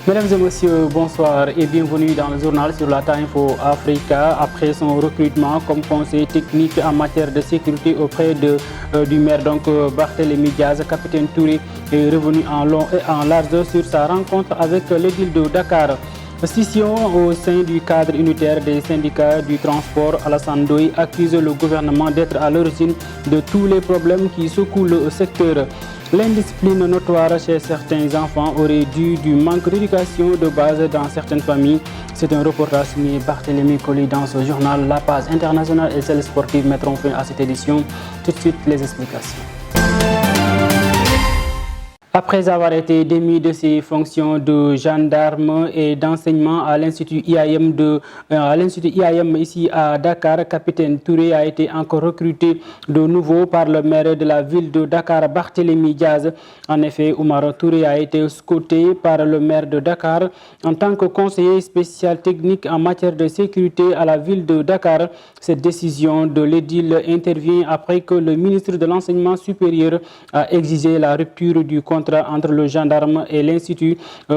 Mesdames et messieurs, bonsoir et bienvenue dans le journal sur la Time4 Africa. Après son recrutement comme conseiller technique en matière de sécurité auprès du maire Barthélémy Diaz, capitaine Touré est revenu en long et en large sur sa rencontre avec l'édile de Dakar. Scission au sein du cadre unitaire des syndicats du transport, Alassane Ndoye accuse le gouvernement d'être à l'origine de tous les problèmes qui secouent le secteur. L'indiscipline notoire chez certains enfants aurait dû du manque d'éducation de base dans certaines familles. C'est un reportage signé Barthélémy Colli dans ce journal. La page internationale et celle sportive mettront fin à cette édition. Tout de suite, les explications. Après avoir été démis de ses fonctions de gendarme et d'enseignement à l'Institut IAM ici à Dakar, capitaine Touré a été encore recruté de nouveau par le maire de la ville de Dakar, Barthélémy Diaz. En effet, Oumar Touré a été scruté par le maire de Dakar en tant que conseiller spécial technique en matière de sécurité à la ville de Dakar. Cette décision de l'édile intervient après que le ministre de l'Enseignement supérieur a exigé la rupture du contrat entre le gendarme et l'Institut.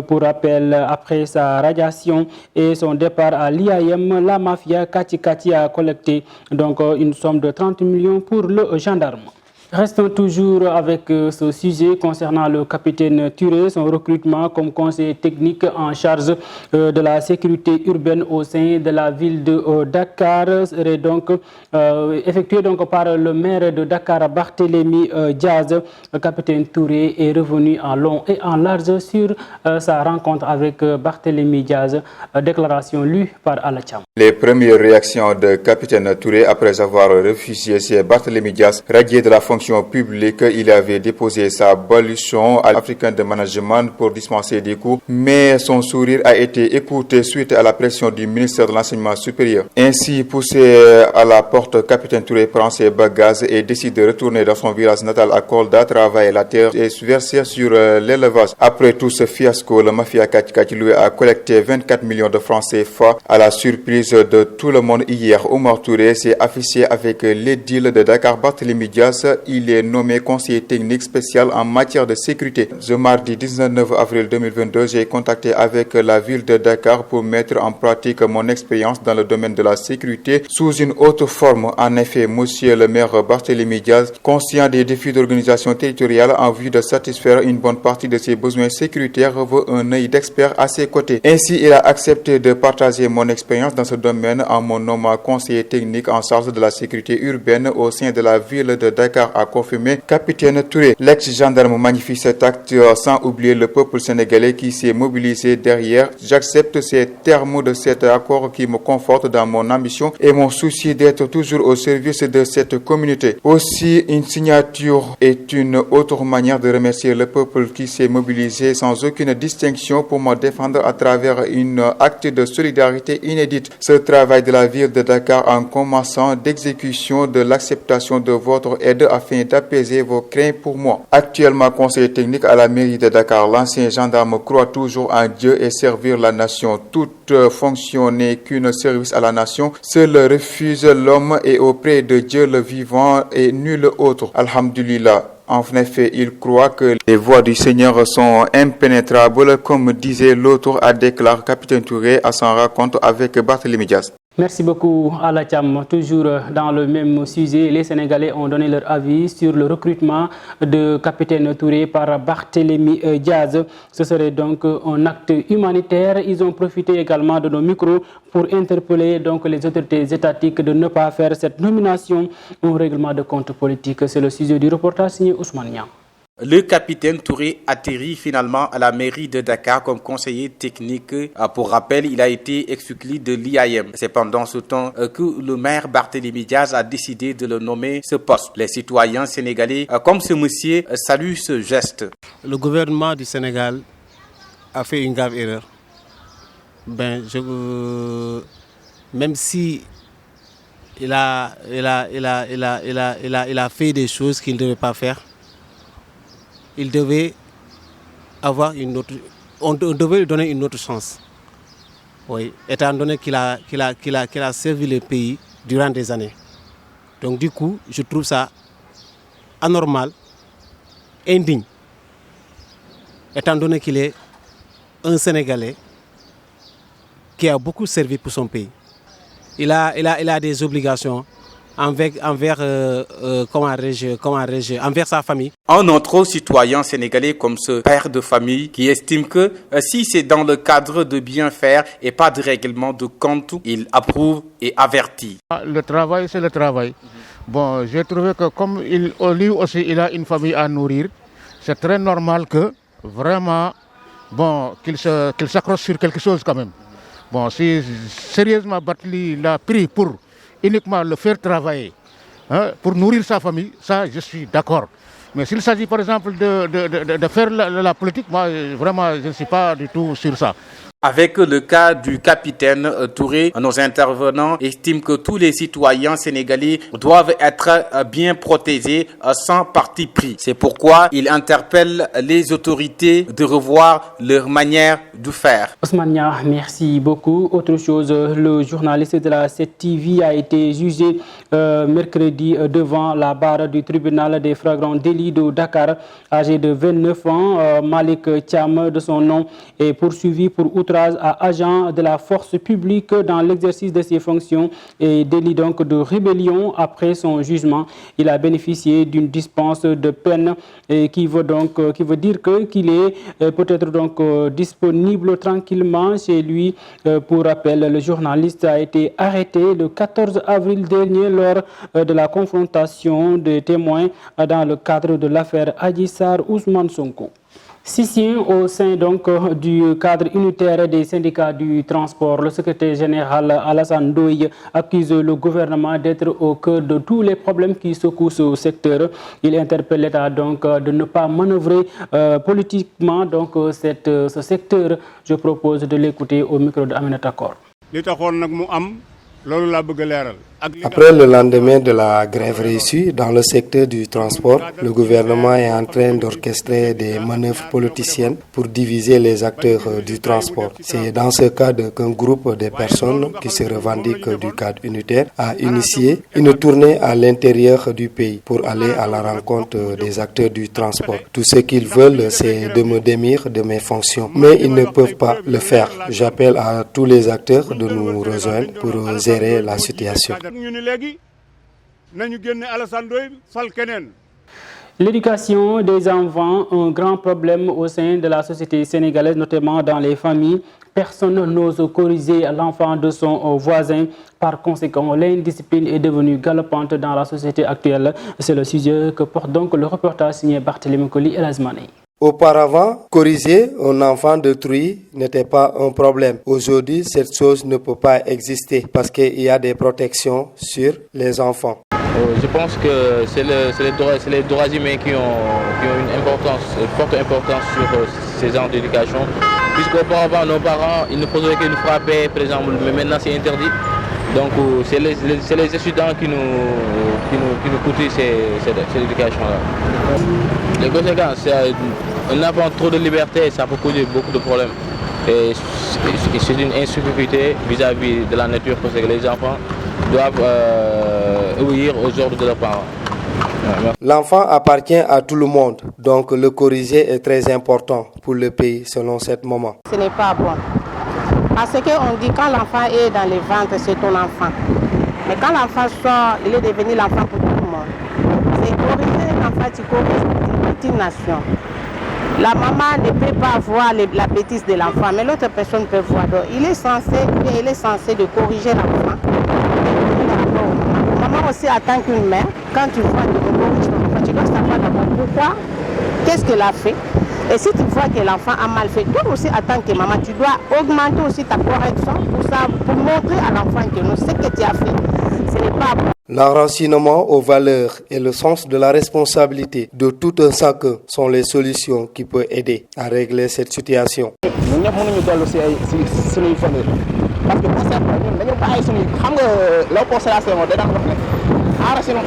Pour rappel, après sa radiation et son départ à l'IAM, la mafia Kati a collecté une somme de 30 millions pour le gendarme. Restons toujours avec ce sujet concernant le capitaine Touré. Son recrutement comme conseiller technique en charge de la sécurité urbaine au sein de la ville de Dakar serait effectué par le maire de Dakar, Barthélémy Diaz. Le capitaine Touré est revenu en long et en large sur sa rencontre avec Barthélémy Diaz. Déclaration lue par Alacham. Les premières réactions de capitaine Touré après avoir refusé chez Barthélémy Diaz, radié de la fonction publique, il avait déposé sa baluchon à l'Africain de Management pour dispenser des cours, mais son sourire a été écouté suite à la pression du ministère de l'Enseignement supérieur. Ainsi, poussé à la porte, capitaine Touré prend ses bagages et décide de retourner dans son village natal à Kolda, travailler la terre et se verser sur l'élevage. Après tout ce fiasco, le mafia Kati lui a collecté 24 millions de francs CFA. À la surprise de tout le monde hier, Oumar Touré s'est affiché avec l'édile de Dakar, Barthélémy Diaz. Il est nommé conseiller technique spécial en matière de sécurité. Ce mardi 19 avril 2022, j'ai contacté avec la ville de Dakar pour mettre en pratique mon expérience dans le domaine de la sécurité sous une autre forme. En effet, monsieur le maire Barthélémy Diaz, conscient des défis d'organisation territoriale en vue de satisfaire une bonne partie de ses besoins sécuritaires, veut un œil d'expert à ses côtés. Ainsi, il a accepté de partager mon expérience dans ce domaine en mon nommant conseiller technique en charge de la sécurité urbaine au sein de la ville de Dakar, a confirmé capitaine Touré. L'ex-gendarme magnifie cet acte sans oublier le peuple sénégalais qui s'est mobilisé derrière. J'accepte ces termes de cet accord qui me conforte dans mon ambition et mon souci d'être toujours au service de cette communauté. Aussi, une signature est une autre manière de remercier le peuple qui s'est mobilisé sans aucune distinction pour me défendre à travers un acte de solidarité inédite. Ce travail de la ville de Dakar en commençant d'exécution de l'acceptation de votre aide afin d'apaiser vos craintes pour moi. Actuellement conseiller technique à la mairie de Dakar, l'ancien gendarme croit toujours en Dieu et servir la nation. Toute fonction n'est qu'un service à la nation. Seul refuse l'homme et auprès de Dieu le vivant et nul autre. Alhamdulillah. En effet, il croit que les voies du Seigneur sont impénétrables, comme disait l'autre, a déclaré capitaine Touré à son rencontre avec Barthélémy Diaz. Merci beaucoup Alacham. Toujours dans le même sujet, les Sénégalais ont donné leur avis sur le recrutement de capitaine Touré par Barthélémy Diaz. Ce serait donc un acte humanitaire. Ils ont profité également de nos micros pour interpeller les autorités étatiques de ne pas faire cette nomination au règlement de compte politique. C'est le sujet du reportage signé Ousmane Niang. Le capitaine Touré atterrit finalement à la mairie de Dakar comme conseiller technique. Pour rappel, il a été exclu de l'IAM. C'est pendant ce temps que le maire Barthélémy Diaz a décidé de le nommer ce poste. Les citoyens sénégalais, comme ce monsieur, saluent ce geste. Le gouvernement du Sénégal a fait une grave erreur. Même si il a fait des choses qu'il ne devait pas faire, il devait avoir on devait lui donner une autre chance. Oui, étant donné qu'il a servi le pays durant des années. Donc du coup, je trouve ça anormal, indigne, étant donné qu'il est un Sénégalais qui a beaucoup servi pour son pays. Il a des obligations envers sa famille. Un autre citoyen sénégalais comme ce père de famille qui estime que si c'est dans le cadre de bien faire et pas de règlement de compte, il approuve et avertit. Le travail, c'est le travail. Bon, j'ai trouvé que comme lui aussi, il a une famille à nourrir, c'est très normal que vraiment, qu'il s'accroche sur quelque chose quand même. Bon, si sérieusement Barthélémy l'a pris pour uniquement le faire travailler, pour nourrir sa famille, ça je suis d'accord. Mais s'il s'agit par exemple de faire la politique, moi vraiment je ne suis pas du tout sur ça. Avec le cas du capitaine Touré, nos intervenants estiment que tous les citoyens sénégalais doivent être bien protégés sans parti pris. C'est pourquoi ils interpellent les autorités de revoir leur manière de faire. Ousmane Nia, merci beaucoup. Autre chose, le journaliste de la 7TV a été jugé mercredi devant la barre du tribunal des flagrants délits de Dakar. Âgé de 29 ans, Malik Thiam, de son nom, est poursuivi pour outrage à agent de la force publique dans l'exercice de ses fonctions et délit donc de rébellion. Après son jugement, il a bénéficié d'une dispense de peine qui veut dire qu'il est peut-être donc disponible tranquillement chez lui. Pour rappel, le journaliste a été arrêté le 14 avril dernier lors de la confrontation des témoins dans le cadre de l'affaire Adji Sarr Ousmane Sonko. Sicien au sein donc du cadre unitaire des syndicats du transport, le secrétaire général Alassane Ndoye accuse le gouvernement d'être au cœur de tous les problèmes qui secouent ce secteur. Il interpelle l'État donc de ne pas manœuvrer politiquement donc ce secteur. Je propose de l'écouter au micro de Aminata Kor. Après le lendemain de la grève réussie dans le secteur du transport, le gouvernement est en train d'orchestrer des manœuvres politiciennes pour diviser les acteurs du transport. C'est dans ce cadre qu'un groupe de personnes qui se revendiquent du cadre unitaire a initié une tournée à l'intérieur du pays pour aller à la rencontre des acteurs du transport. Tout ce qu'ils veulent, c'est de me démise de mes fonctions, mais ils ne peuvent pas le faire. J'appelle à tous les acteurs de nous rejoindre pour gérer la situation. L'éducation des enfants, un grand problème au sein de la société sénégalaise, notamment dans les familles. Personne n'ose corriger l'enfant de son voisin. Par conséquent, l'indiscipline est devenue galopante dans la société actuelle. C'est le sujet que porte donc le reportage signé Barthélémy Koli et Lazmane. Auparavant, corriger un enfant d'autrui n'était pas un problème. Aujourd'hui, cette chose ne peut pas exister parce qu'il y a des protections sur les enfants. Je pense que c'est les droits humains qui ont une forte importance sur ces genres d'éducation. Puisqu'auparavant, nos parents, ils ne faisaient que nous frapper, par exemple, mais maintenant c'est interdit. Donc c'est les étudiants qui nous coûtent cette éducation-là. Les conséquences, c'est un enfant trop de liberté, ça peut causer beaucoup de problèmes. Et c'est une insécurité vis-à-vis de la nature parce que les enfants doivent obéir aux ordres de leurs parents. L'enfant appartient à tout le monde, donc le corriger est très important pour le pays selon cette moment. Ce n'est pas bon. Parce qu'on dit quand l'enfant est dans les ventres, c'est ton enfant. Mais quand l'enfant sort, il est devenu l'enfant pour tout le monde. C'est corriger l'enfant, tu corriges une petite nation. La maman ne peut pas voir la bêtise de l'enfant, mais l'autre personne peut voir. Donc, il est censé de corriger l'enfant. Maman aussi, en tant qu'une mère, quand tu vois que tu corriges ton enfant, tu dois savoir d'abord pourquoi, qu'est-ce qu'elle a fait. Et si tu vois que l'enfant a mal fait, toi aussi, en tant que maman, tu dois augmenter aussi ta correction pour montrer à l'enfant que ce que tu as fait, ce n'est pas bon. L'enracinement aux valeurs et le sens de la responsabilité de tout un chacun sont les solutions qui peuvent aider à régler cette situation. Nous ne pouvons pas aussi sur les familles. Parce que pour ça, nous n'avons pas essayé. La constellation de l'enracinement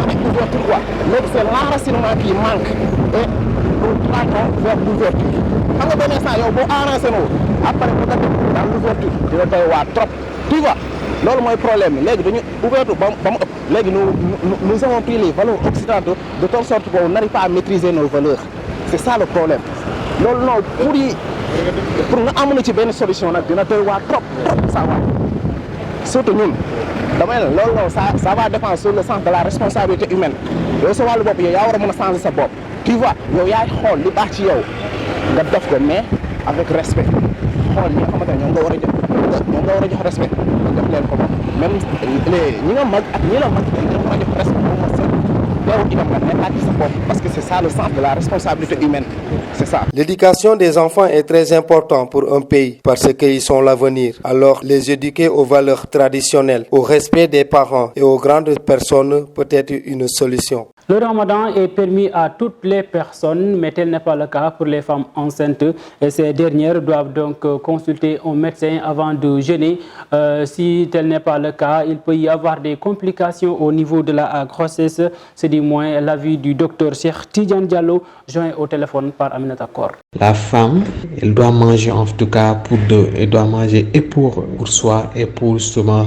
est ouverture quoi. Donc c'est l'enracinement qui manque. Et nous traquons vers l'ouverture. Quand vous donnez ça, vous enracinez. Après, vous êtes dans l'ouverture. Vous allez voir trop. tu vois loolu mooy problème bi léegi dañu ouvertu ba mu ëpp léegi nous avons pris les valeurs occidentales de telle sorte qu'on n'arrive pas à maîtriser nos valeurs c'est ça le problème loolu noonu pour nga amoon ci benn solution nag dina doy waa trop ça va surtout ñun damay ne loolu noonu ça va dépendre sur le sens de la responsabilité humaine yow sa wàllu bopp yow yaa war a mën a changer sa bopp tu vois yow yaay xool li baax ci yow nga def ko mais avec respect xool ñi nga xamante ne ñoom nga war a jox respect nga def leen ko moom même ñi nga mag ak ñi la mag dañ leen war a jox respect moom mooy seen teew itam nga nekkaat ci sa bopp parce que c'est ça le sens de la responsabilité humaine c'est ça. L'éducation des enfants est très importante pour un pays parce qu'ils sont l'avenir. Alors les éduquer aux valeurs traditionnelles, au respect des parents et aux grandes personnes peut être une solution. Le ramadan est permis à toutes les personnes, mais tel n'est pas le cas pour les femmes enceintes. Et ces dernières doivent donc consulter un médecin avant de jeûner. Si tel n'est pas le cas, il peut y avoir des complications au niveau de la grossesse. C'est du moins l'avis du docteur Cheikh Tidiane Diallo, joint au téléphone par Aminata Kor. La femme, elle doit manger en tout cas pour deux. Elle doit manger et pour soi et pour justement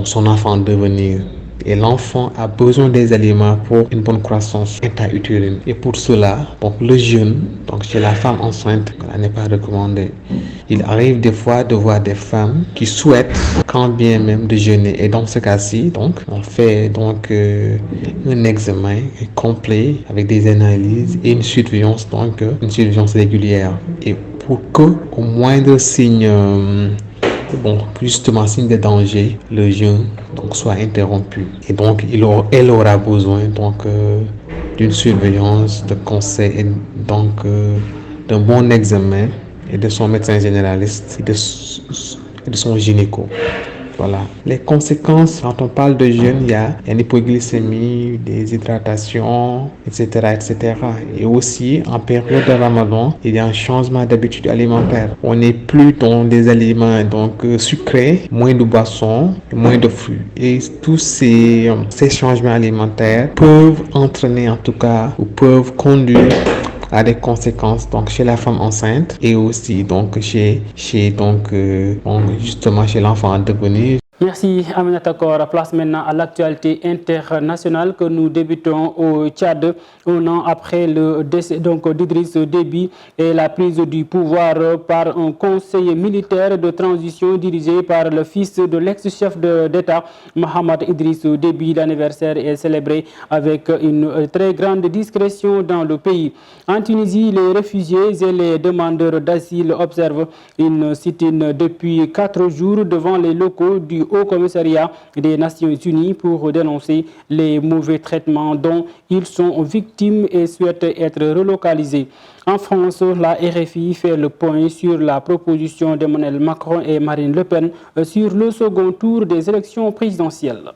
son enfant devenir. Et l'enfant a besoin des aliments pour une bonne croissance intra-utérine. Et pour cela, le jeûne, chez la femme enceinte, n'est pas recommandé. Il arrive des fois de voir des femmes qui souhaitent quand bien même de jeûner. Et dans ce cas-ci, on fait un examen complet avec des analyses et une surveillance régulière. Et pour que au moindre signe justement signe de danger, le jeûne soit interrompu. Et elle aura besoin d'une surveillance, de conseils et d'un bon examen et de son médecin généraliste et de son gynéco. Voilà. Les conséquences, quand on parle de jeûne, il y a une hypoglycémie, des hydratations, etc. Et aussi, en période de Ramadan, il y a un changement d'habitude alimentaire. On n'est plus dans des aliments sucrés, moins de boissons, moins de fruits. Et tous ces changements alimentaires peuvent entraîner en tout cas, ou peuvent conduire à des conséquences chez la femme enceinte et aussi chez l'enfant à devenir. Merci Aminata Kor. Place maintenant à l'actualité internationale que nous débutons au Tchad, un an après le décès d'Idriss Déby et la prise du pouvoir par un conseiller militaire de transition dirigé par le fils de l'ex-chef d'État, Mohamed Idriss Déby. L'anniversaire est célébré avec une très grande discrétion dans le pays. En Tunisie, les réfugiés et les demandeurs d'asile observent une sit-in depuis 4 jours devant les locaux du Haut Commissariat des Nations Unies pour dénoncer les mauvais traitements dont ils sont victimes et souhaitent être relocalisés. En France, la RFI fait le point sur la proposition d'Emmanuel Macron et Marine Le Pen sur le second tour des élections présidentielles.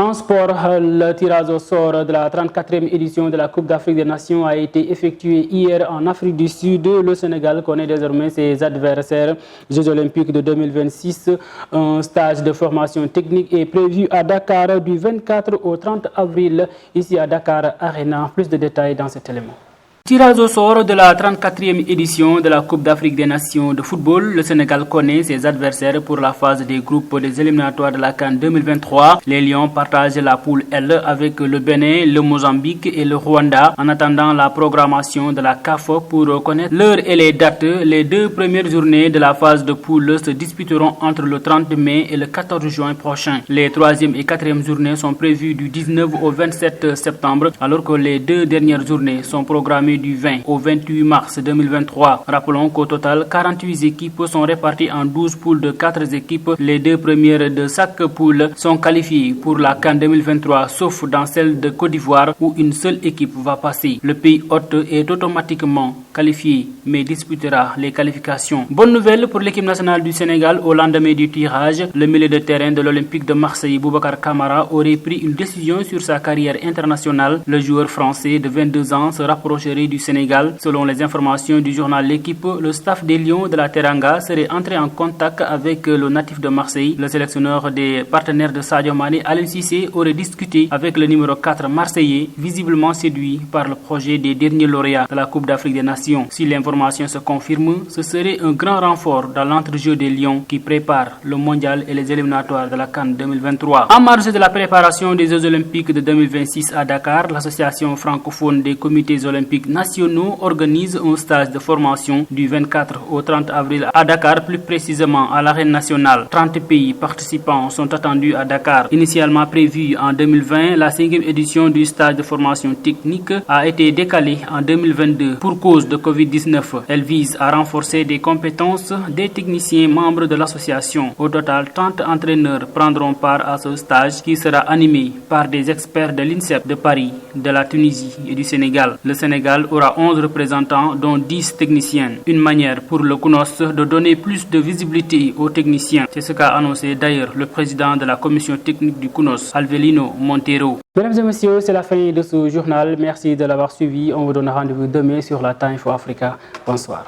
En sport, le tirage au sort de la 34e édition de la Coupe d'Afrique des Nations a été effectué hier en Afrique du Sud. Le Sénégal connaît désormais ses adversaires. Jeux olympiques de 2026, un stage de formation technique est prévu à Dakar du 24 au 30 avril, ici à Dakar Arena. Plus de détails dans cet élément. Tirage au sort de la 34e édition de la Coupe d'Afrique des Nations de football. Le Sénégal connaît ses adversaires pour la phase des groupes des éliminatoires de la CAN 2023. Les Lions partagent la poule L avec le Bénin, le Mozambique et le Rwanda. En attendant la programmation de la CAF pour connaître l'heure et les dates, les 2 premières journées de la phase de poule se disputeront entre le 30 mai et le 14 juin prochain. Les 3e et 4e journées sont prévues du 19 au 27 septembre, alors que les 2 dernières journées sont programmées du 20 au 28 mars 2023. Rappelons qu'au total, 48 équipes sont réparties en 12 poules de 4 équipes. Les 2 premières de chaque poule sont qualifiées pour la CAN 2023, sauf dans celle de Côte d'Ivoire où une seule équipe va passer. Le pays hôte est automatiquement qualifié, mais disputera les qualifications. Bonne nouvelle pour l'équipe nationale du Sénégal au lendemain du tirage. Le milieu de terrain de l'Olympique de Marseille, Boubacar Kamara, aurait pris une décision sur sa carrière internationale. Le joueur français de 22 ans se rapprocherait du Sénégal. Selon les informations du journal L'Équipe, le staff des Lions de la Teranga serait entré en contact avec le natif de Marseille. Le sélectionneur des partenaires de Sadio Mané, Aliou Cissé, aurait discuté avec le numéro 4 marseillais, visiblement séduit par le projet des derniers lauréats de la Coupe d'Afrique des Nations formation. Si l'information se confirme, ce serait un grand renfort dans l'entrejeu des Lions qui prépare le mondial et les éliminatoires de la CAN 2023. En marge de la préparation des Jeux olympiques de 2026 à Dakar, l'association francophone des comités olympiques nationaux organise un stage de formation du 24 au 30 avril à Dakar, plus précisément à l'arène nationale. 30 pays participants sont attendus à Dakar. Initialement prévue en 2020, la 5e édition du stage de formation technique a été décalée en 2022 pour cause de Covid-19. Elle vise à renforcer des compétences des techniciens membres de l'association. Au total, 30 entraîneurs prendront part à ce stage qui sera animé par des experts de l'INSEP de Paris, de la Tunisie et du Sénégal. Le Sénégal aura 11 représentants dont 10 techniciens. Une manière pour le CNOS de donner plus de visibilité aux techniciens. C'est ce qu'a annoncé d'ailleurs le président de la commission technique du CNOS, Alvelino Montero. Mesdames et messieurs, c'est la fin de ce journal. Merci de l'avoir suivi. On vous donne rendez-vous demain sur la Time for Africa. Bonsoir.